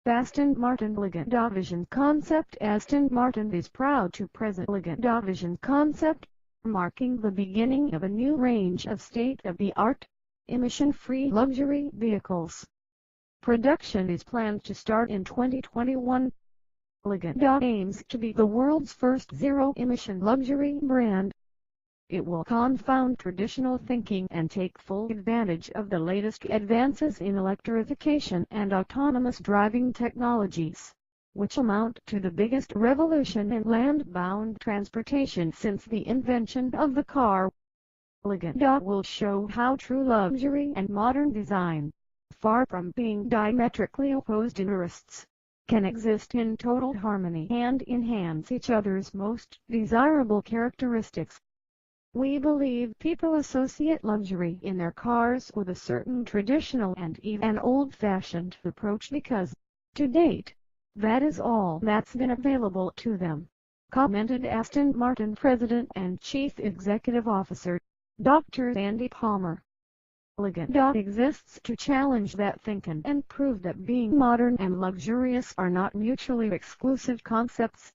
Aston Martin Lagonda Vision Concept. Aston Martin is proud to present Lagonda Vision Concept, marking the beginning of a new range of state-of-the-art, emission-free luxury vehicles. Production is planned to start in 2021. Lagonda aims to be the world's first zero-emission luxury brand. It will confound traditional thinking and take full advantage of the latest advances in electrification and autonomous driving technologies, which amount to the biggest revolution in land-bound transportation since the invention of the car. Lagonda will show how true luxury and modern design, far from being diametrically opposed interests, can exist in total harmony and enhance each other's most desirable characteristics. We believe people associate luxury in their cars with a certain traditional and even old-fashioned approach because, to date, that is all that's been available to them, commented Aston Martin President and Chief Executive Officer, Dr. Andy Palmer. Lagonda exists to challenge that thinking and prove that being modern and luxurious are not mutually exclusive concepts.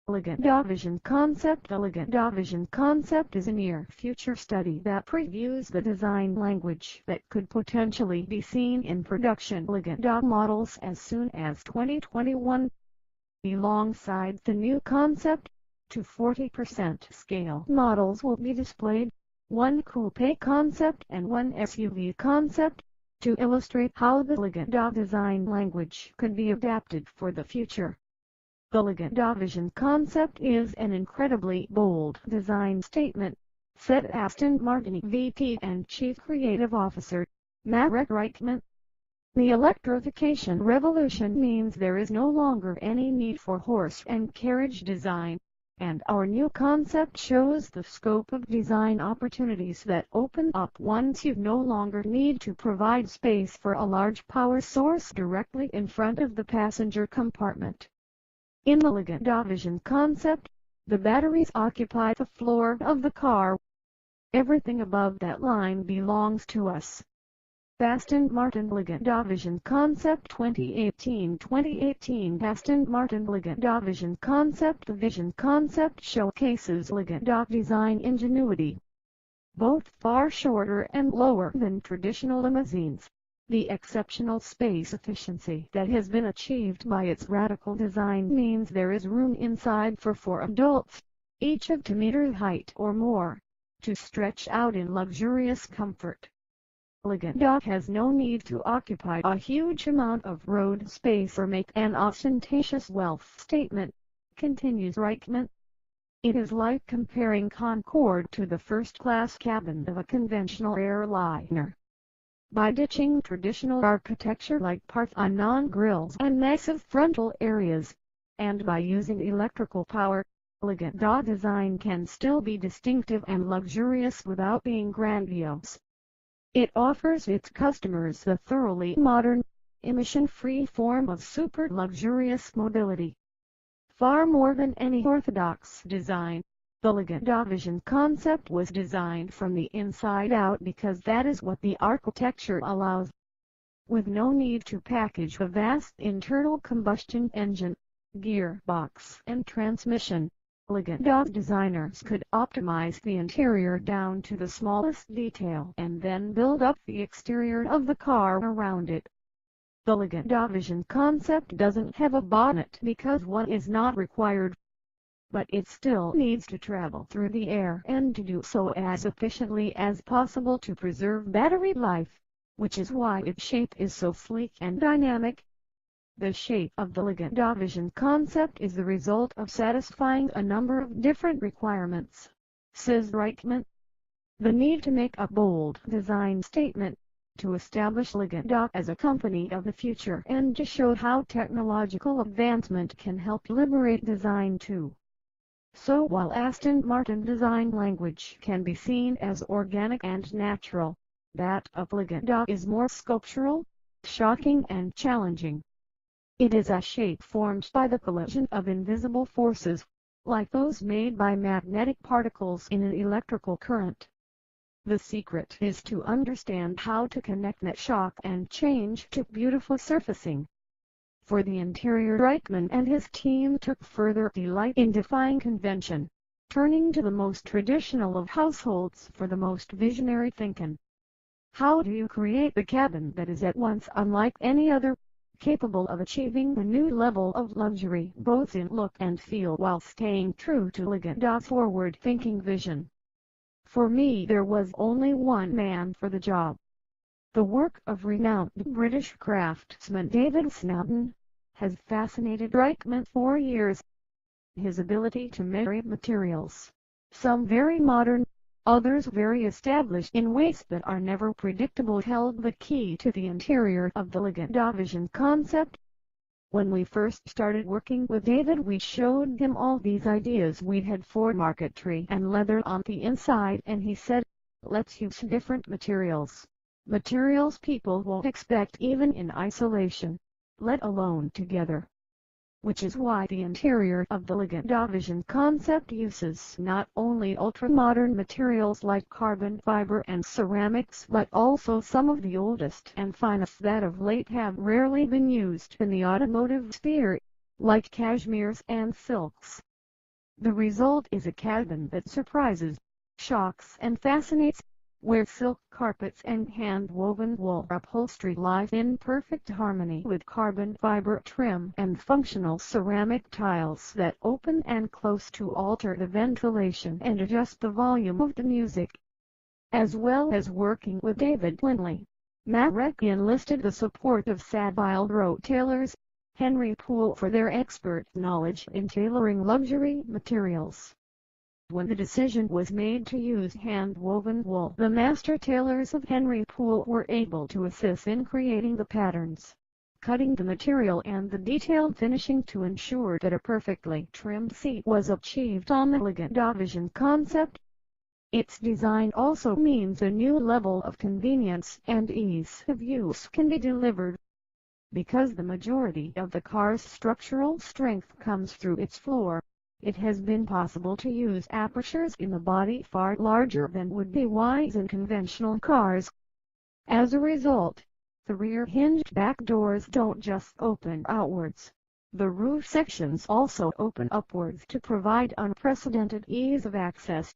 Lagonda Vision Concept. The Lagonda Vision Concept is a near-future study that previews the design language that could potentially be seen in production Lagonda models as soon as 2021. Alongside the new concept, two 40% scale models will be displayed, one coupe concept and one SUV concept, to illustrate how the Lagonda design language could be adapted for the future. The Lagonda Vision Concept is an incredibly bold design statement, said Aston Martin VP and Chief Creative Officer, Marek Reichman. The electrification revolution means there is no longer any need for horse and carriage design, and our new concept shows the scope of design opportunities that open up once you no longer need to provide space for a large power source directly in front of the passenger compartment. In the Lagonda Vision Concept, the batteries occupy the floor of the car. Everything above that line belongs to us. Aston Martin Lagonda Vision Concept 2018. Aston Martin Lagonda Vision Concept. The Vision Concept showcases Lagonda design ingenuity. Both far shorter and lower than traditional limousines, the exceptional space efficiency that has been achieved by its radical design means there is room inside for 4 adults, each of 2 meters height or more, to stretch out in luxurious comfort. Lagonda has no need to occupy a huge amount of road space or make an ostentatious wealth statement, continues Reichman. It is like comparing Concorde to the first-class cabin of a conventional airliner. By ditching traditional architecture like Parthenon grilles and massive frontal areas, and by using electrical power, Lagonda design can still be distinctive and luxurious without being grandiose. It offers its customers the thoroughly modern, emission-free form of super-luxurious mobility. Far more than any orthodox design, the Lagonda Vision Concept was designed from the inside out because that is what the architecture allows. With no need to package a vast internal combustion engine, gearbox and transmission, Lagonda designers could optimize the interior down to the smallest detail and then build up the exterior of the car around it. The Lagonda Vision Concept doesn't have a bonnet because one is not required, but it still needs to travel through the air and to do so as efficiently as possible to preserve battery life, which is why its shape is so sleek and dynamic. The shape of the Lagonda Vision Concept is the result of satisfying a number of different requirements, says Reichman. The need to make a bold design statement, to establish Lagonda as a company of the future and to show how technological advancement can help liberate design too. So while Aston Martin design language can be seen as organic and natural, that of Lagonda is more sculptural, shocking and challenging. It is a shape formed by the collision of invisible forces, like those made by magnetic particles in an electrical current. The secret is to understand how to connect that shock and change to beautiful surfacing. For the interior, Reichman and his team took further delight in defying convention, turning to the most traditional of households for the most visionary thinking. How do you create the cabin that is at once unlike any other, capable of achieving a new level of luxury both in look and feel while staying true to Lagonda's forward-thinking vision? For me, there was only one man for the job. The work of renowned British craftsman David Snowdon has fascinated Reichman for years. His ability to marry materials, some very modern, others very established in ways that are never predictable, held the key to the interior of the Lagonda Vision Concept. When we first started working with David, we showed him all these ideas we had for marquetry and leather on the inside, and he said, "Let's use different materials. Materials people won't expect even in isolation, let alone together." Which is why the interior of the Lagonda Vision Concept uses not only ultra-modern materials like carbon fiber and ceramics, but also some of the oldest and finest that of late have rarely been used in the automotive sphere, like cashmeres and silks. The result is a cabin that surprises, shocks and fascinates, where silk carpets and hand-woven wool upholstery lie in perfect harmony with carbon fiber trim and functional ceramic tiles that open and close to alter the ventilation and adjust the volume of the music. As well as working with David Lindley, Marek enlisted the support of Savile Row tailors, Henry Poole, for their expert knowledge in tailoring luxury materials. When the decision was made to use hand-woven wool, the master tailors of Henry Poole were able to assist in creating the patterns, cutting the material and the detailed finishing to ensure that a perfectly trimmed seat was achieved on the Lagonda Vision Concept. Its design also means a new level of convenience and ease of use can be delivered. Because the majority of the car's structural strength comes through its floor, it has been possible to use apertures in the body far larger than would be wise in conventional cars. As a result, the rear hinged back doors don't just open outwards. The roof sections also open upwards to provide unprecedented ease of access.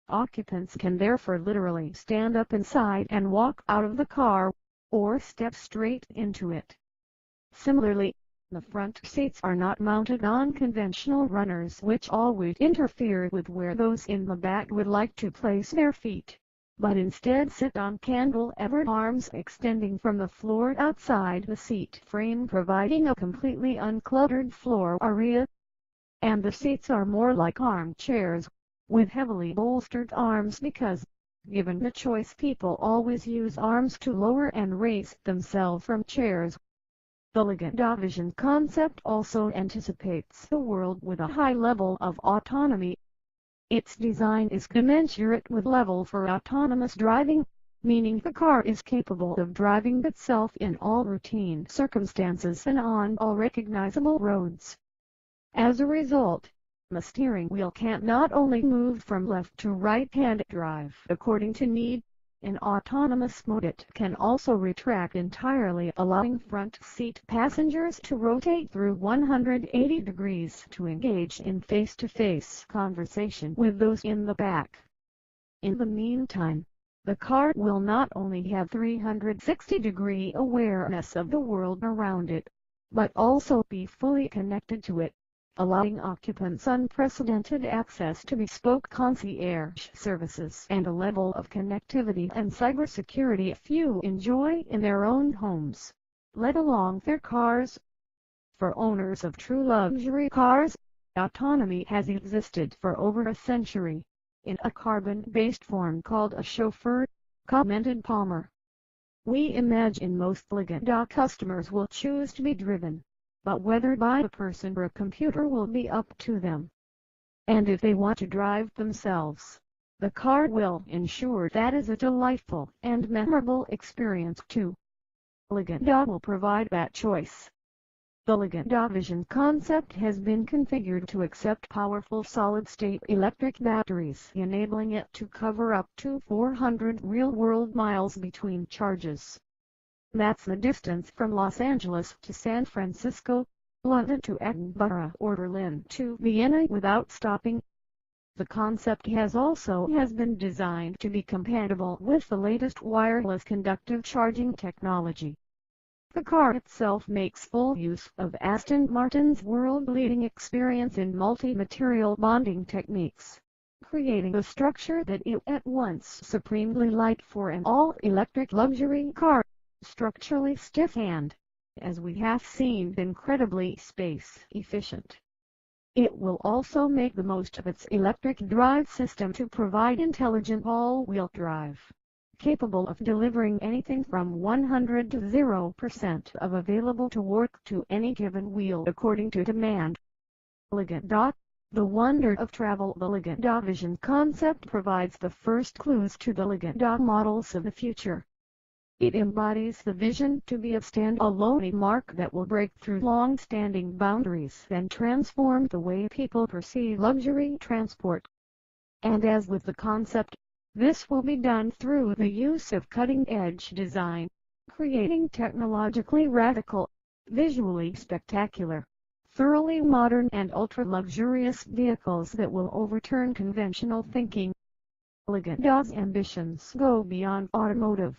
Occupants can therefore literally stand up inside and walk out of the car, or step straight into it. Similarly, the front seats are not mounted on conventional runners which always interfere with where those in the back would like to place their feet, but instead sit on cantilever arms extending from the floor outside the seat frame, providing a completely uncluttered floor area. And the seats are more like armchairs, with heavily bolstered arms because, given the choice, people always use arms to lower and raise themselves from chairs. The Lagonda Vision Concept also anticipates a world with a high level of autonomy. Its design is commensurate with level for autonomous driving, meaning the car is capable of driving itself in all routine circumstances and on all recognizable roads. As a result, the steering wheel can not only move from left to right-hand drive according to need. In autonomous mode it can also retract entirely, allowing front seat passengers to rotate through 180 degrees to engage in face-to-face conversation with those in the back. In the meantime, the car will not only have 360-degree awareness of the world around it, but also be fully connected to it, allowing occupants unprecedented access to bespoke concierge services and a level of connectivity and cybersecurity few enjoy in their own homes, let alone their cars. For owners of true luxury cars, autonomy has existed for over a century, in a carbon-based form called a chauffeur, commented Palmer. We imagine most Lagonda customers will choose to be driven, but whether by a person or a computer will be up to them. And if they want to drive themselves, the car will ensure that is a delightful and memorable experience too. Lagonda will provide that choice. The Lagonda Vision Concept has been configured to accept powerful solid-state electric batteries, enabling it to cover up to 400 real-world miles between charges. That's the distance from Los Angeles to San Francisco, London to Edinburgh or Berlin to Vienna without stopping. The concept has been designed to be compatible with the latest wireless conductive charging technology. The car itself makes full use of Aston Martin's world-leading experience in multi-material bonding techniques, creating a structure that is at once supremely light for an all-electric luxury car, structurally stiff and, as we have seen, incredibly space-efficient. It will also make the most of its electric drive system to provide intelligent all-wheel drive, capable of delivering anything from 100 to 0% of available torque to any given wheel according to demand. Lagonda, the wonder of travel. The Lagonda Vision Concept provides the first clues to the Lagonda models of the future. It embodies the vision to be a stand-alone marque that will break through long-standing boundaries and transform the way people perceive luxury transport. And as with the concept, this will be done through the use of cutting-edge design, creating technologically radical, visually spectacular, thoroughly modern and ultra-luxurious vehicles that will overturn conventional thinking. Lagonda's ambitions go beyond automotive.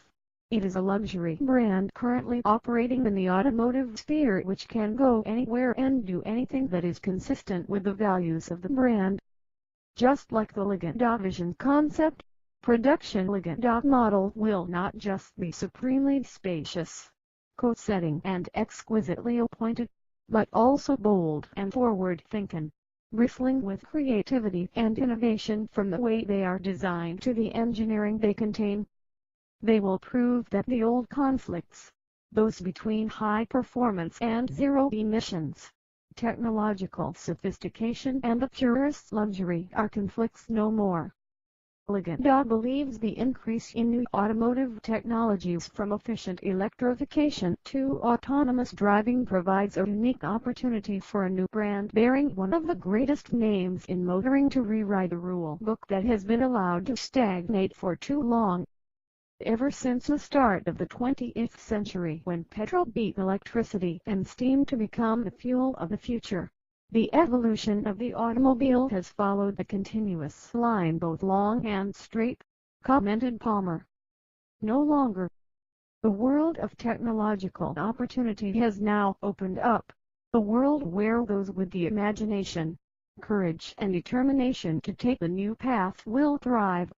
It is a luxury brand currently operating in the automotive sphere which can go anywhere and do anything that is consistent with the values of the brand. Just like the Lagonda Vision Concept, production Lagonda model will not just be supremely spacious, coat-setting and exquisitely appointed, but also bold and forward-thinking, bristling with creativity and innovation from the way they are designed to the engineering they contain. They will prove that the old conflicts, those between high performance and zero emissions, technological sophistication and the purest luxury are conflicts no more. Lagonda believes the increase in new automotive technologies from efficient electrification to autonomous driving provides a unique opportunity for a new brand bearing one of the greatest names in motoring to rewrite a rule book that has been allowed to stagnate for too long. Ever since the start of the 20th century, when petrol beat electricity and steam to become the fuel of the future, the evolution of the automobile has followed a continuous line both long and straight, commented Palmer. No longer. The world of technological opportunity has now opened up, a world where those with the imagination, courage and determination to take the new path will thrive.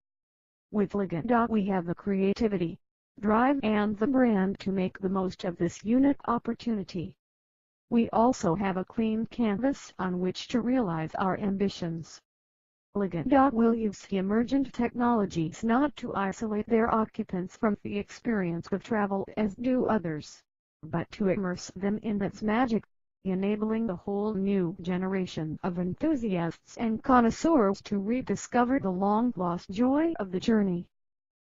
With Lagonda we have the creativity, drive and the brand to make the most of this unique opportunity. We also have a clean canvas on which to realize our ambitions. Lagonda will use the emergent technologies not to isolate their occupants from the experience of travel as do others, but to immerse them in its magic, enabling a whole new generation of enthusiasts and connoisseurs to rediscover the long-lost joy of the journey.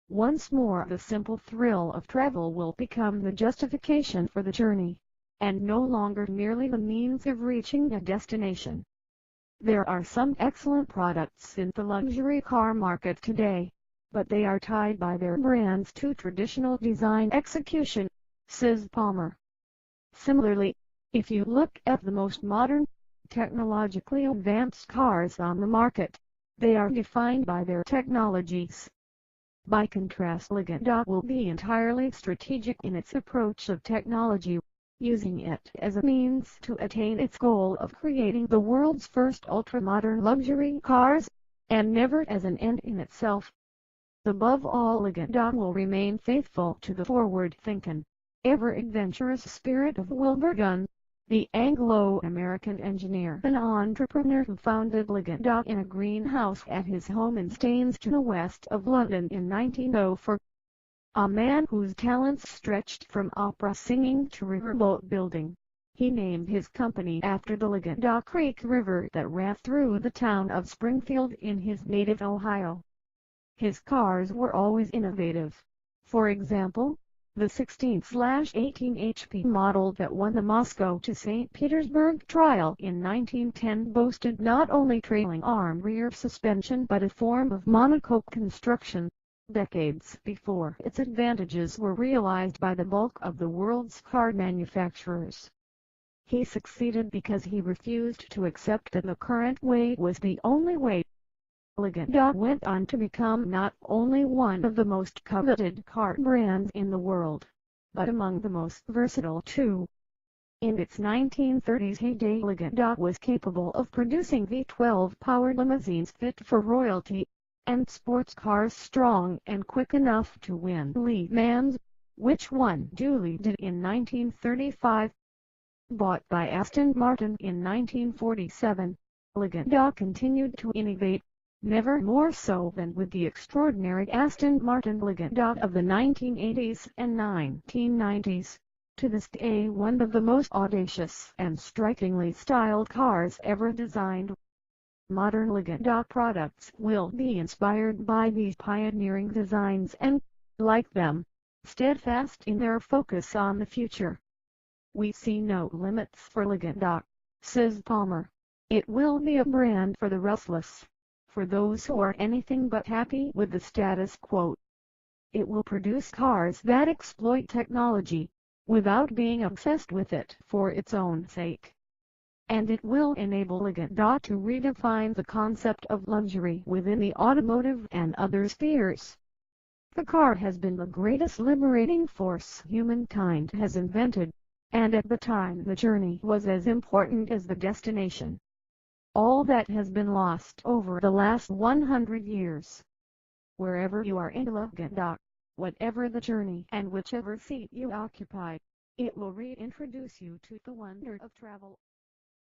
Once more the simple thrill of travel will become the justification for the journey, and no longer merely the means of reaching a destination. There are some excellent products in the luxury car market today, but they are tied by their brands to traditional design execution, says Palmer. Similarly, if you look at the most modern, technologically advanced cars on the market, they are defined by their technologies. By contrast, Lagonda will be entirely strategic in its approach of technology, using it as a means to attain its goal of creating the world's first ultra-modern luxury cars, and never as an end in itself. Above all, Lagonda will remain faithful to the forward-thinking, ever-adventurous spirit of Wilbur Gunn, the Anglo-American engineer and entrepreneur who founded Lagonda in a greenhouse at his home in Staines to the west of London in 1904. A man whose talents stretched from opera singing to riverboat building. He named his company after the Lagonda Creek River that ran through the town of Springfield in his native Ohio. His cars were always innovative. For example, the 16/18 HP model that won the Moscow to St. Petersburg trial in 1910 boasted not only trailing arm rear suspension but a form of monocoque construction, decades before its advantages were realized by the bulk of the world's car manufacturers. He succeeded because he refused to accept that the current way was the only way. Lagonda went on to become not only one of the most coveted car brands in the world, but among the most versatile too. In its 1930s heyday, Lagonda was capable of producing V12-powered limousines fit for royalty, and sports cars strong and quick enough to win Le Mans, which one duly did in 1935. Bought by Aston Martin in 1947, Lagonda continued to innovate, never more so than with the extraordinary Aston Martin Lagonda of the 1980s and 1990s. To this day, one of the most audacious and strikingly styled cars ever designed. Modern Lagonda products will be inspired by these pioneering designs and, like them, steadfast in their focus on the future. "We see no limits for Lagonda," says Palmer. "It will be a brand for the restless, for those who are anything but happy with the status quo. It will produce cars that exploit technology, without being obsessed with it for its own sake. And it will enable Lagonda to redefine the concept of luxury within the automotive and other spheres. The car has been the greatest liberating force humankind has invented, and at the time the journey was as important as the destination. All that has been lost over the last 100 years. Wherever you are in Lagonda, whatever the journey and whichever seat you occupy, it will reintroduce you to the wonder of travel."